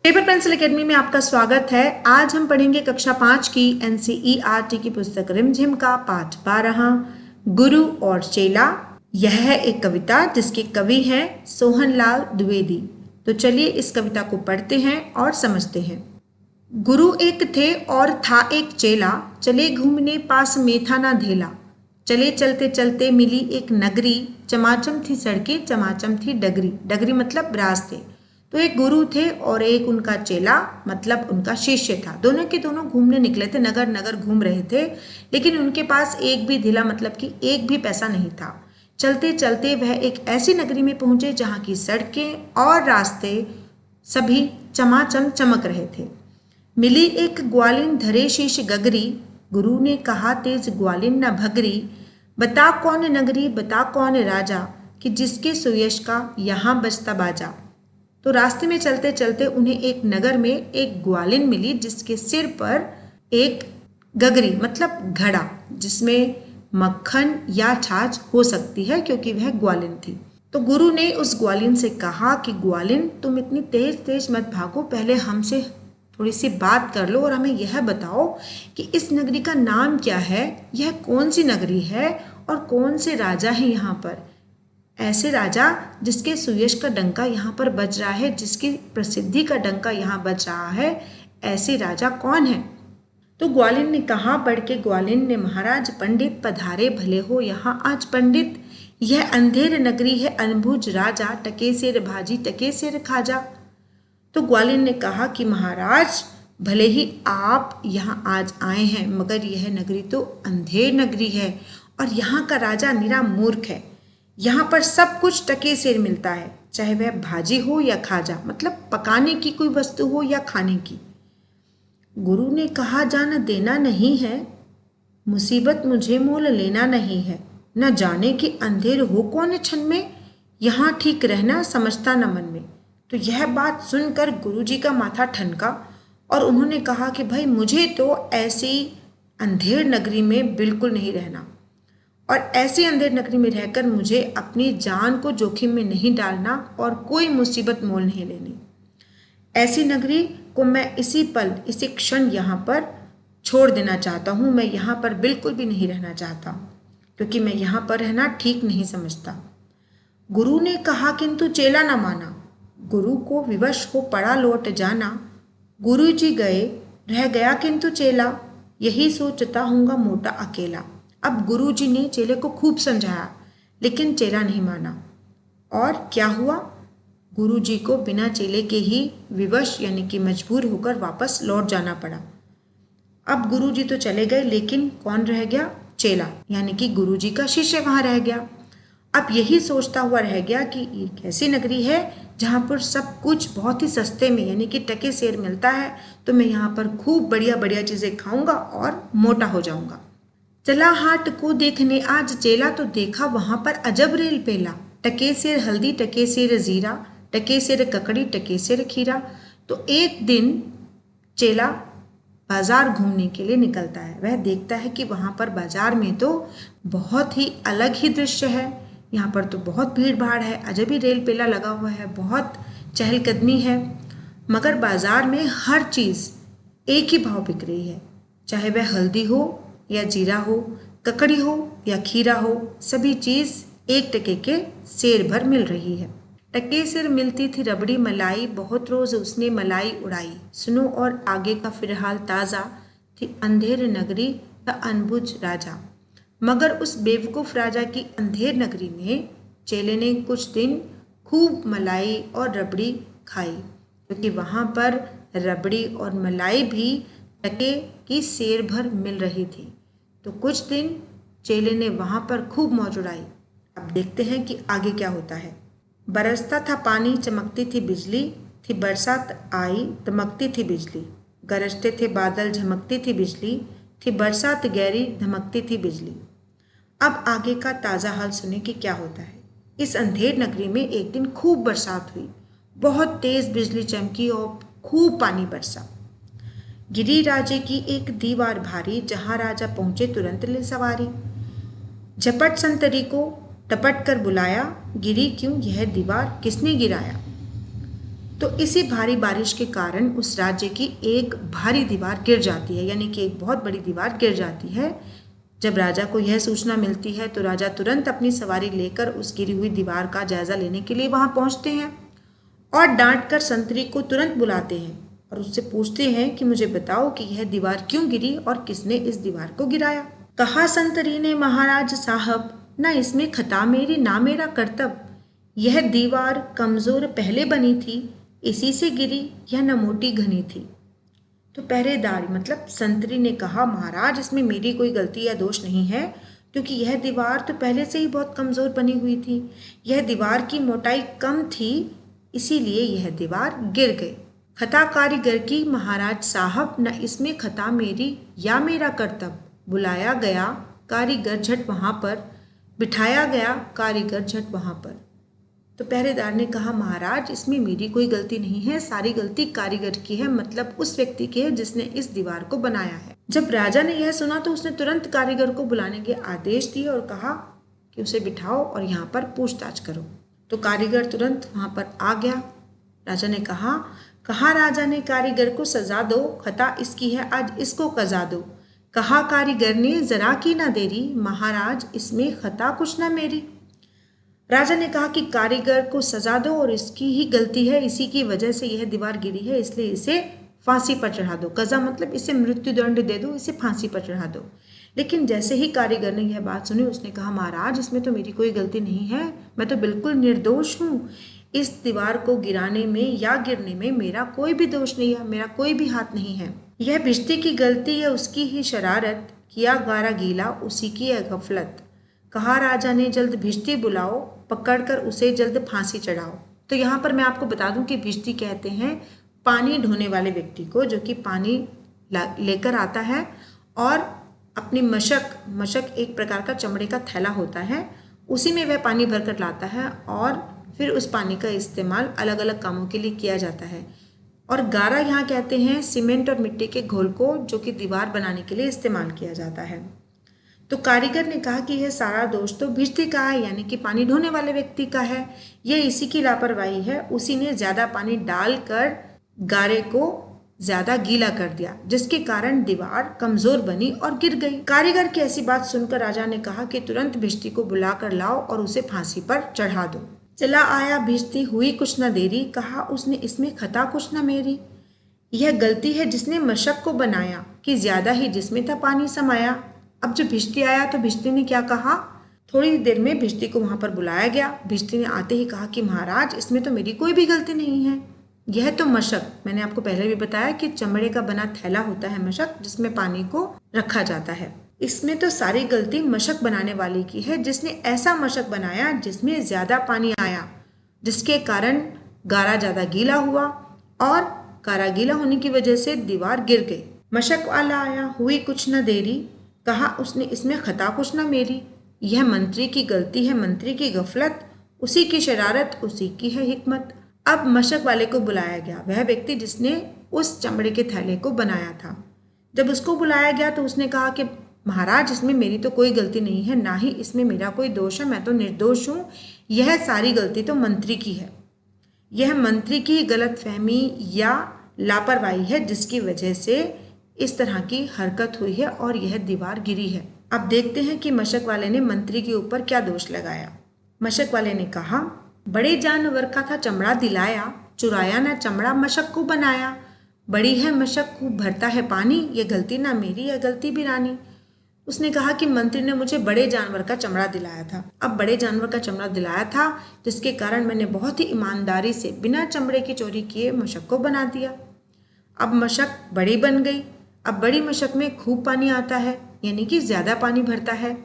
Paper pencil academy में आपका स्वागत है। आज हम पढ़ेंगे कक्षा 5 की एनसीईआरटी की पुस्तक रिमझिम का पाठ 12 गुरु और चेला। यह है एक कविता जिसके कवि हैं सोहनलाल द्विवेदी। तो चलिए इस कविता को पढ़ते हैं और समझते हैं। गुरु एक थे और था एक चेला, चले घूमने पास में था ना धेला। चले चलते चलते मिली एक नगरी, चमाचम थी सड़कें चमाचम थी डगरी। डगरी मतलब रास्ते। तो एक गुरु थे और एक उनका चेला मतलब उनका शिष्य था। दोनों के दोनों घूमने निकले थे, नगर नगर घूम रहे थे, लेकिन उनके पास एक भी ढीला मतलब कि एक भी पैसा नहीं था। चलते चलते वह एक ऐसी नगरी में पहुंचे जहाँ की सड़कें और रास्ते सभी चमाचम चमक रहे थे। मिली एक ग्वालिन धरे शीश गगरी, गुरु ने कहा तेज ग्वालिन न भगरी। बता कौन नगरी बता कौन राजा, कि जिसके सुयश का यहाँ बजता बाजा। तो रास्ते में चलते चलते उन्हें एक नगर में एक ग्वालिन मिली जिसके सिर पर एक गगरी मतलब घड़ा, जिसमें मक्खन या छाछ हो सकती है क्योंकि वह ग्वालिन थी। तो गुरु ने उस ग्वालिन से कहा कि ग्वालिन तुम इतनी तेज तेज मत भागो, पहले हमसे थोड़ी सी बात कर लो और हमें यह बताओ कि इस नगरी का नाम क्या है, यह कौन सी नगरी है और कौन से राजा हैं यहाँ पर। ऐसे राजा जिसके सुयश का डंका यहाँ पर बज रहा है, जिसकी प्रसिद्धि का डंका यहाँ बज रहा है, ऐसे राजा कौन है। तो ग्वालिन ने कहा, बढ़ के ग्वालिन ने, महाराज पंडित पधारे भले हो यहाँ आज पंडित। यह अंधेर नगरी है अनबुझ राजा, टके सिर भाजी टके सिर खाजा। तो ग्वालिन ने कहा कि महाराज भले ही आप यहाँ आज आए हैं, मगर यह नगरी तो अंधेर नगरी है और यहाँ का राजा निरा मूर्ख है। यहाँ पर सब कुछ टके सिर मिलता है, चाहे वह भाजी हो या खाजा मतलब पकाने की कोई वस्तु हो या खाने की। गुरु ने कहा जान देना नहीं है, मुसीबत मुझे मोल लेना नहीं है। न जाने कि अंधेर हो कौन क्षण में, यहाँ ठीक रहना समझता न मन में। तो यह बात सुनकर गुरुजी का माथा ठनका और उन्होंने कहा कि भाई मुझे तो ऐसी अंधेर नगरी में बिल्कुल नहीं रहना, और ऐसी अंधेर नगरी में रहकर मुझे अपनी जान को जोखिम में नहीं डालना और कोई मुसीबत मोल नहीं लेनी। ऐसी नगरी को मैं इसी पल इसी क्षण यहाँ पर छोड़ देना चाहता हूँ। मैं यहाँ पर बिल्कुल भी नहीं रहना चाहता क्योंकि मैं यहाँ पर रहना ठीक नहीं समझता। गुरु ने कहा किंतु चेला न माना, गुरु को विवश हो पड़ा लौट जाना। गुरु जी गए रह गया किंतु चेला, यही सोचता हूँगा मोटा अकेला। अब गुरुजी ने चेले को खूब समझाया लेकिन चेला नहीं माना। और क्या हुआ, गुरुजी को बिना चेले के ही विवश यानी कि मजबूर होकर वापस लौट जाना पड़ा। अब गुरुजी तो चले गए लेकिन कौन रह गया, चेला यानी कि गुरुजी का शिष्य वहाँ रह गया। अब यही सोचता हुआ रह गया कि एक ऐसी नगरी है जहाँ पर सब कुछ बहुत ही सस्ते में यानी कि टके सेर मिलता है, तो मैं यहाँ पर खूब बढ़िया बढ़िया चीज़ें खाऊंगा और मोटा हो जाऊंगा। चला हाट को देखने आज चेला, तो देखा वहां पर अजब रेल पेला। टके सिर हल्दी टके सिर जीरा, टके सिर ककड़ी टके सिर खीरा। तो एक दिन चेला बाजार घूमने के लिए निकलता है। वह देखता है कि वहां पर बाजार में तो बहुत ही अलग ही दृश्य है। यहाँ पर तो बहुत भीड़ भाड़ है, अजब ही रेल पेला लगा हुआ है, बहुत चहलकदमी है, मगर बाजार में हर चीज़ एक ही भाव बिक रही है, चाहे वह हल्दी हो या जीरा हो, ककड़ी हो या खीरा हो, सभी चीज़ एक टके के सेर भर मिल रही है। टके सिर मिलती थी रबड़ी मलाई, बहुत रोज उसने मलाई उड़ाई। सुनो और आगे का फिलहाल ताज़ा, थी अंधेर नगरी का अनबुझ राजा। मगर उस बेवकूफ़ राजा की अंधेर नगरी में चेले ने कुछ दिन खूब मलाई और रबड़ी खाई, क्योंकि वहाँ पर रबड़ी और मलाई भी टके की सेर भर मिल रही थी। तो कुछ दिन चेले ने वहाँ पर खूब मौज उड़ाई। अब देखते हैं कि आगे क्या होता है। बरसता था पानी चमकती थी बिजली, थी बरसात आई दमकती थी बिजली। गरजते थे बादल झमकती थी बिजली, थी बरसात गहरी धमकती थी बिजली। अब आगे का ताज़ा हाल सुने कि क्या होता है। इस अंधेर नगरी में एक दिन खूब बरसात हुई, बहुत तेज़ बिजली चमकी और खूब पानी बरसा। गिरी राजे की एक दीवार भारी, जहाँ राजा पहुँचे तुरंत ले सवारी। झपट संतरी को टपट कर बुलाया, गिरी क्यों यह दीवार किसने गिराया। तो इसी भारी बारिश के कारण उस राज्य की एक भारी दीवार गिर जाती है, यानी कि एक बहुत बड़ी दीवार गिर जाती है। जब राजा को यह सूचना मिलती है तो राजा तुरंत अपनी सवारी लेकर उस गिरी हुई दीवार का जायजा लेने के लिए वहां पहुंचते हैं और डांटकर संतरी को तुरंत बुलाते हैं और उससे पूछते हैं कि मुझे बताओ कि यह दीवार क्यों गिरी और किसने इस दीवार को गिराया। कहा संतरी ने, महाराज साहब, न इसमें खता मेरी ना मेरा कर्तव्य। यह दीवार कमजोर पहले बनी थी, इसी से गिरी, यह न मोटी घनी थी। तो पहरेदार मतलब संतरी ने कहा, महाराज इसमें मेरी कोई गलती या दोष नहीं है, क्योंकि यह दीवार तो पहले से ही बहुत कमजोर बनी हुई थी। यह दीवार की मोटाई कम थी, इसीलिए यह दीवार गिर गई। खता कारीगर की, महाराज साहब, न इसमें खता मेरी या मेरा कर्तव्य। बुलाया गया कारीगर झट वहां पर, बिठाया गया कारीगर झट वहां पर। तो पहरेदार ने कहा, महाराज इसमें मेरी कोई गलती नहीं है, सारी गलती कारीगर की है, मतलब उस व्यक्ति की है जिसने इस दीवार को बनाया है। जब राजा ने यह सुना तो उसने तुरंत कारीगर को बुलाने के आदेश दिए और कहा कि उसे बिठाओ और यहाँ पर पूछताछ करो। तो कारीगर तुरंत वहां पर आ गया। राजा ने कहा राजा ने कारीगर को, सजा दो, खता इसकी है, आज इसको कजा दो। कहा कारीगर ने, जरा की ना देरी, महाराज इसमें खता कुछ ना मेरी। राजा ने कहा कि कारीगर को सजा दो और इसकी ही गलती है, इसी की वजह से यह दीवार गिरी है, इसलिए इसे फांसी पर चढ़ा दो। कजा मतलब इसे मृत्युदंड दे दो, इसे फांसी पर चढ़ा दो। लेकिन जैसे ही कारीगर ने यह बात सुनी उसने कहा, महाराज इसमें तो मेरी कोई गलती नहीं है, मैं तो बिल्कुल निर्दोष हूँ। इस दीवार को गिराने में या गिरने में मेरा कोई भी दोष नहीं है, मेरा कोई भी हाथ नहीं है। यह भिश्ती की गलती है, उसकी ही शरारत, किया गारा गीला उसी की है गफलत। कहा राजा ने, जल्द भिश्ती बुलाओ, पकड़कर उसे जल्द फांसी चढ़ाओ। तो यहाँ पर मैं आपको बता दूं कि भिश्ती कहते हैं पानी ढोने वाले व्यक्ति को, जो कि पानी लेकर आता है और अपनी मशक एक प्रकार का चमड़े का थैला होता है, उसी में वह पानी भरकर लाता है और फिर उस पानी का इस्तेमाल अलग अलग कामों के लिए किया जाता है। और गारा यहाँ कहते हैं सीमेंट और मिट्टी के घोल को, जो कि दीवार बनाने के लिए इस्तेमाल किया जाता है। तो कारीगर ने कहा कि यह सारा दोष तो भिश्ती का है, यानी कि पानी ढोने वाले व्यक्ति का है, यह इसी की लापरवाही है, उसी ने ज्यादा पानी डालकर गारे को ज्यादा गीला कर दिया, जिसके कारण दीवार कमजोर बनी और गिर गई। कारीगर की ऐसी बात सुनकर राजा ने कहा कि तुरंत भिश्ती को बुलाकर लाओ और उसे फांसी पर चढ़ा दो। चला आया भिश्ती, हुई कुछ न देरी, कहा उसने, इसमें खता कुछ न मेरी। यह गलती है जिसने मशक को बनाया, कि ज्यादा ही जिसमें था पानी समाया। अब जब भिश्ती आया तो भिश्ती ने क्या कहा, थोड़ी देर में भिश्ती को वहां पर बुलाया गया। भिश्ती ने आते ही कहा कि महाराज इसमें तो मेरी कोई भी गलती नहीं है, यह तो मशक, मैंने आपको पहले भी बताया कि चमड़े का बना थैला होता है मशक, जिसमें पानी को रखा जाता है, इसमें तो सारी गलती मशक बनाने वाले की है, जिसने ऐसा मशक बनाया जिसमें ज्यादा पानी आया, जिसके कारण गारा ज्यादा गीला हुआ और गारा गीला होने की वजह से दीवार गिर गई। मशक वाला आया, हुई कुछ न देरी, कहा उसने, इसमें खता कुछ न मेरी। यह मंत्री की गलती है, मंत्री की गफलत, उसी की शरारत, उसी की है हिकमत। अब मशक वाले को बुलाया गया, वह व्यक्ति जिसने उस चमड़े के थैले को बनाया था। जब उसको बुलाया गया तो उसने कहा कि महाराज इसमें मेरी तो कोई गलती नहीं है, ना ही इसमें मेरा कोई दोष है, मैं तो निर्दोष हूँ, यह सारी गलती तो मंत्री की है, यह मंत्री की गलतफहमी या लापरवाही है, जिसकी वजह से इस तरह की हरकत हुई है और यह दीवार गिरी है। अब देखते हैं कि मशक वाले ने मंत्री के ऊपर क्या दोष लगाया। मशक वाले ने कहा, बड़े जानवर का था चमड़ा दिलाया, चुराया ना चमड़ा मशक को बनाया। बड़ी है मशक खूब भरता है पानी, ये गलती ना मेरी, यह गलती भी रानी। उसने कहा कि मंत्री ने मुझे बड़े जानवर का चमड़ा दिलाया था। अब बड़े जानवर का चमड़ा दिलाया था, जिसके कारण मैंने बहुत ही ईमानदारी से बिना चमड़े की चोरी किए मशक को बना दिया। अब मशक बड़ी बन गई। अब बड़ी मशक में खूब पानी आता है, यानी कि ज्यादा पानी भरता है,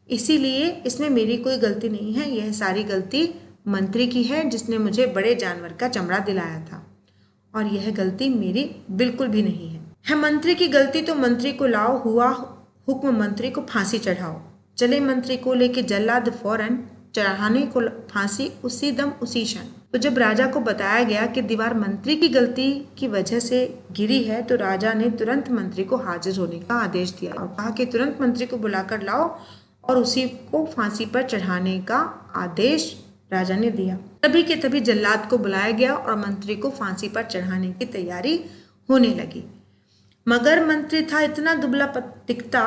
इसीलिए इसमें मेरी कोई गलती नहीं है, यह सारी गलती मंत्री की है, जिसने मुझे बड़े जानवर का चमड़ा दिलाया था, और यह गलती मेरी बिल्कुल भी नहीं है मंत्री की गलती तो मंत्री को लाओ, हुआ हुक्म मंत्री को फांसी चढ़ाओ। चले मंत्री को लेके जल्लाद फौरन, चढ़ाने को फांसी उसी दम उसी क्षण। तो जब राजा को बताया गया कि दीवार मंत्री की गलती की वजह से गिरी है, तो राजा ने तुरंत मंत्री को हाजिर होने का आदेश दिया और कहा कि तुरंत मंत्री को बुलाकर लाओ और उसी को फांसी पर चढ़ाने का आदेश राजा ने दिया। तभी के तभी जल्लाद को बुलाया गया और मंत्री को फांसी पर चढ़ाने की तैयारी होने लगी। मगर मंत्री था इतना दुबला दिखता,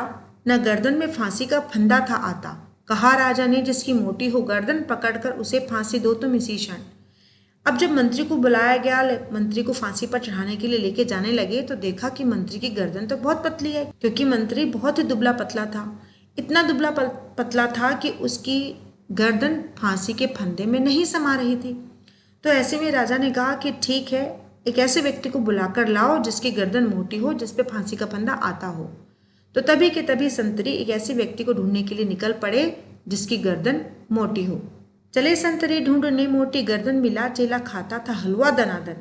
न गर्दन में फांसी का फंदा था आता। कहा राजा ने, जिसकी मोटी हो गर्दन, पकड़कर उसे फांसी दो तुम इसी क्षण। अब जब मंत्री को बुलाया गया, मंत्री को फांसी पर चढ़ाने के लिए लेके जाने लगे तो देखा कि मंत्री की गर्दन तो बहुत पतली है, क्योंकि मंत्री बहुत ही दुबला पतला था। इतना दुबला पतला था कि उसकी गर्दन फांसी के फंदे में नहीं समा रही थी। तो ऐसे में राजा ने कहा कि ठीक है, एक ऐसे व्यक्ति को बुलाकर लाओ जिसकी गर्दन मोटी हो, जिस पे फांसी का फंदा आता हो। तो तभी के तभी संतरी एक ऐसे व्यक्ति को ढूंढने के लिए निकल पड़े जिसकी गर्दन मोटी हो। चले संतरी ढूंढने, मोटी गर्दन मिला, चेला खाता था हलवा दनादन।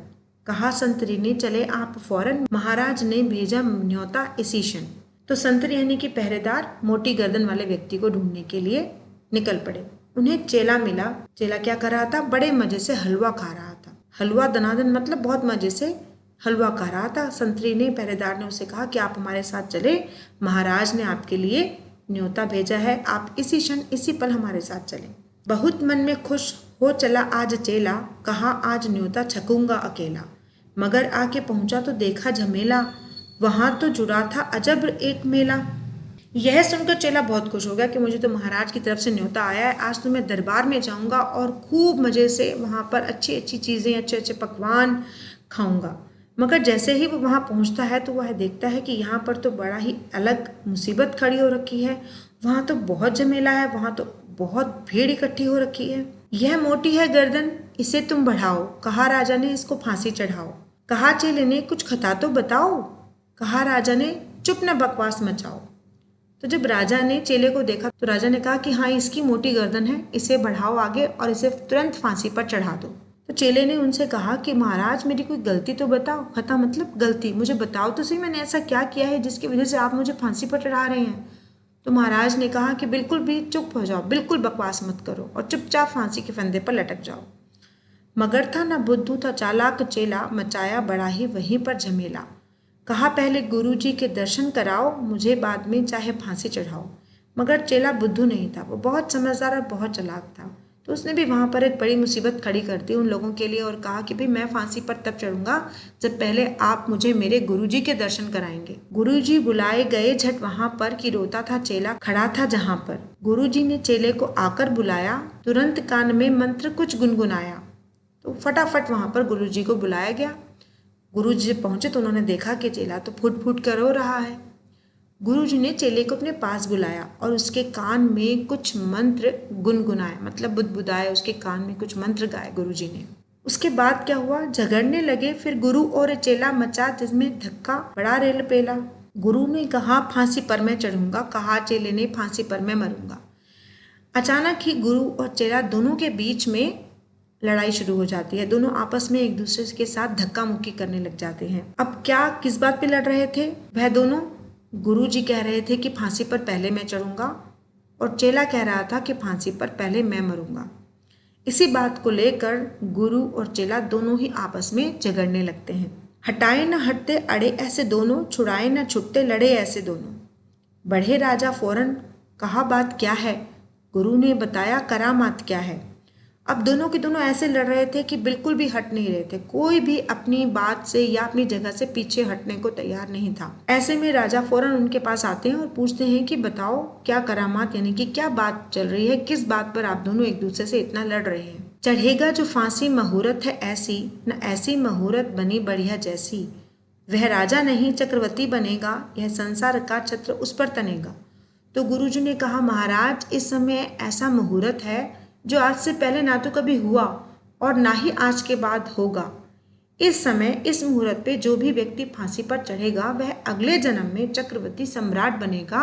कहा संतरी ने, चले आप फौरन, महाराज ने भेजा न्योता इसी क्षण। तो संतरी यानी कि पहरेदार मोटी गर्दन वाले व्यक्ति को ढूंढने के लिए निकल पड़े। उन्हें चेला मिला। चेला क्या कर रहा था? बड़े मजे से हलवा खा रहा था। हलवा दनादन मतलब बहुत मजे से हलवा खा रहा था। संतरी ने, पहरेदार ने उसे कहा कि आप हमारे साथ चले, महाराज ने आपके लिए न्योता भेजा है, आप इसी क्षण इसी पल हमारे साथ चलें। बहुत मन में खुश हो चला आज चेला, कहा आज न्योता छकूंगा अकेला। मगर आके पहुंचा तो देखा झमेला, वहां तो जुड़ा था अजब एक मेला। यह सुनकर चेला बहुत खुश हो गया कि मुझे तो महाराज की तरफ से न्योता आया है, आज तो मैं दरबार में जाऊंगा और खूब मजे से वहां पर अच्छी अच्छी चीजें, अच्छे अच्छे पकवान खाऊंगा। मगर जैसे ही वो वहां पहुंचता है तो वह देखता है कि यहाँ पर तो बड़ा ही अलग मुसीबत खड़ी हो रखी है। वहां तो बहुत झमेला है, वहां तो बहुत भीड़ इकट्ठी हो रखी है। यह मोटी है गर्दन, इसे तुम बढ़ाओ। कहा राजा ने, इसको फांसी चढ़ाओ। कहा चेले ने, कुछ खता तो बताओ। कहा राजा ने, चुप न बकवास मचाओ। तो जब राजा ने चेले को देखा तो राजा ने कहा कि हाँ, इसकी मोटी गर्दन है, इसे बढ़ाओ आगे और इसे तुरंत फांसी पर चढ़ा दो। तो चेले ने उनसे कहा कि महाराज मेरी कोई गलती तो बताओ। खता मतलब गलती, मुझे बताओ तो सही, मैंने ऐसा क्या किया है जिसकी वजह से आप मुझे फांसी पर चढ़ा रहे हैं। तो महाराज ने कहा कि बिल्कुल भी चुप हो जाओ, बिल्कुल बकवास मत करो और चुपचाप फांसी के फंदे पर लटक जाओ। मगर था न बुद्धू था चालाक चेला, मचाया बड़ा ही वहीं पर झमेला। कहा पहले गुरुजी के दर्शन कराओ, मुझे बाद में चाहे फांसी चढ़ाओ। मगर चेला बुद्धू नहीं था, वो बहुत समझदार और बहुत चालाक था। तो उसने भी वहां पर एक बड़ी मुसीबत खड़ी कर दी उन लोगों के लिए और कहा कि भाई मैं फांसी पर तब चढ़ूंगा जब पहले आप मुझे मेरे गुरुजी के दर्शन कराएंगे। गुरुजी बुलाए गए झट वहां पर कि रोता था चेला खड़ा था जहां पर। गुरुजी ने चेले को आकर बुलाया, तुरंत कान में मंत्र कुछ गुनगुनाया। तो फटाफट वहां पर गुरुजी को बुलाया गया। गुरुजी जब पहुंचे तो उन्होंने देखा कि चेला तो फुट फुट कर रो रहा है। गुरुजी ने चेले को अपने पास बुलाया और उसके कान में कुछ मंत्र गुनगुनाए, मतलब बुदबुदाए, उसके कान में कुछ मंत्र गाए गुरुजी ने। उसके बाद क्या हुआ? झगड़ने लगे फिर गुरु और चेला, मचा जिसमें धक्का बड़ा रेल पेला। गुरु ने कहा फांसी पर मैं चढ़ूंगा, कहा चेले ने फांसी पर मैं मरूंगा। अचानक ही गुरु और चेला दोनों के बीच में लड़ाई शुरू हो जाती है। दोनों आपस में एक दूसरे के साथ धक्का मुक्की करने लग जाते हैं। अब क्या, किस बात पे लड़ रहे थे वह दोनों? गुरुजी कह रहे थे कि फांसी पर पहले मैं चढ़ूंगा और चेला कह रहा था कि फांसी पर पहले मैं मरूंगा। इसी बात को लेकर गुरु और चेला दोनों ही आपस में झगड़ने लगते हैं। हटाए न हटते अड़े ऐसे दोनों, छुड़ाए न छुटते लड़े ऐसे दोनों। बढ़े राजा फौरन, कहा बात क्या है? गुरु ने बताया करामात क्या है। अब दोनों के दोनों ऐसे लड़ रहे थे कि बिल्कुल भी हट नहीं रहे थे, कोई भी अपनी बात से या अपनी जगह से पीछे हटने को तैयार नहीं था। ऐसे में राजा फौरन उनके पास आते हैं और पूछते हैं कि बताओ क्या करामात, यानी कि क्या बात चल रही है, किस बात पर आप दोनों एक दूसरे से इतना लड़ रहे हैं। चढ़ेगा जो फांसी मुहूर्त है ऐसी, न ऐसी मुहूर्त बनी बढ़िया जैसी। वह राजा नहीं चक्रवर्ती बनेगा, यह संसार का छत्र उस पर तनेगा। तो गुरुजी ने कहा महाराज, इस समय ऐसा मुहूर्त है जो आज से पहले ना तो कभी हुआ और ना ही आज के बाद होगा। इस समय इस मुहूर्त पे जो भी व्यक्ति फांसी पर चढ़ेगा वह अगले जन्म में चक्रवर्ती सम्राट बनेगा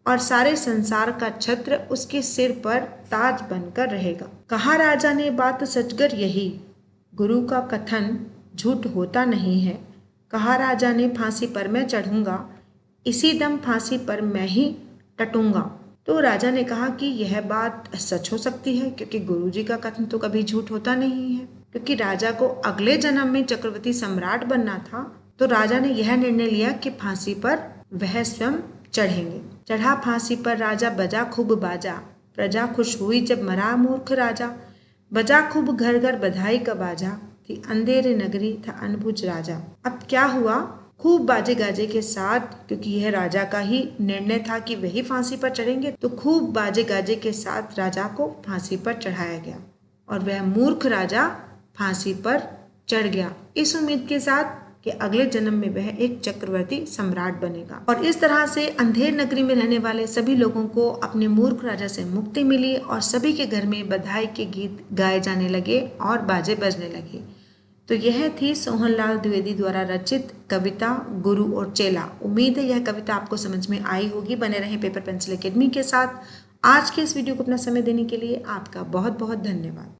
और सारे संसार का छत्र उसके सिर पर ताज बनकर रहेगा। कहा राजा ने बात सचगर यही, गुरु का कथन झूठ होता नहीं है। कहा राजा ने फांसी पर मैं चढ़ूंगा, इसी दम फांसी पर मैं ही टटूंगा। तो राजा ने कहा कि यह बात सच हो सकती है क्योंकि गुरुजी का कथन तो कभी झूठ होता नहीं है। क्योंकि राजा को अगले जन्म में चक्रवर्ती सम्राट बनना था तो राजा ने यह निर्णय लिया कि फांसी पर वह स्वयं चढ़ेंगे। चढ़ा फांसी पर राजा, बजा खूब बाजा, प्रजा खुश हुई जब मरा मूर्ख राजा। बजा खूब घर घर बधाई का बाजा, कि अंधेरे नगरी था अनबुझ राजा। अब क्या हुआ, खूब बाजे गाजे के साथ, क्योंकि यह राजा का ही निर्णय था कि वही फांसी पर चढ़ेंगे, तो खूब बाजे गाजे के साथ राजा को फांसी पर चढ़ाया गया और वह मूर्ख राजा फांसी पर चढ़ गया, इस उम्मीद के साथ कि अगले जन्म में वह एक चक्रवर्ती सम्राट बनेगा। और इस तरह से अंधेर नगरी में रहने वाले सभी लोगों को अपने मूर्ख राजा से मुक्ति मिली और सभी के घर में बधाई के गीत गाए जाने लगे और बाजे बजने लगे। तो यह थी सोहनलाल द्विवेदी द्वारा रचित कविता गुरु और चेला। उम्मीद है यह कविता आपको समझ में आई होगी। बने रहें पेपर पेंसिल एकेडमी के साथ। आज के इस वीडियो को अपना समय देने के लिए आपका बहुत बहुत धन्यवाद।